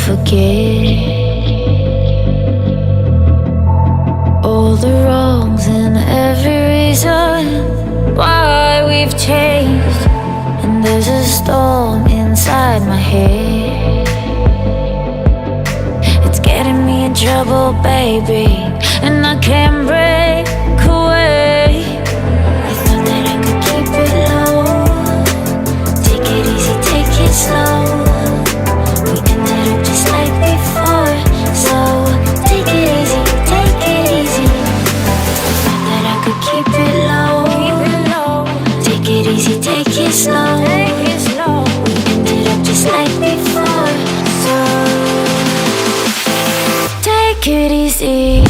forget all the wrongs and every reason why we've changed. And there's a storm inside my head, it's getting me in trouble, baby, and I can't break away. I thought that I could keep it low, take it easy, take it slow. We ended up just like before, so take it easy, take it easy. I thought that I could keep it low, take it easy, take it slow. We ended up just like before, so take it easy.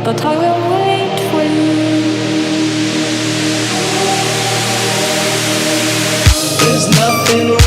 But I will wait for you. There's nothing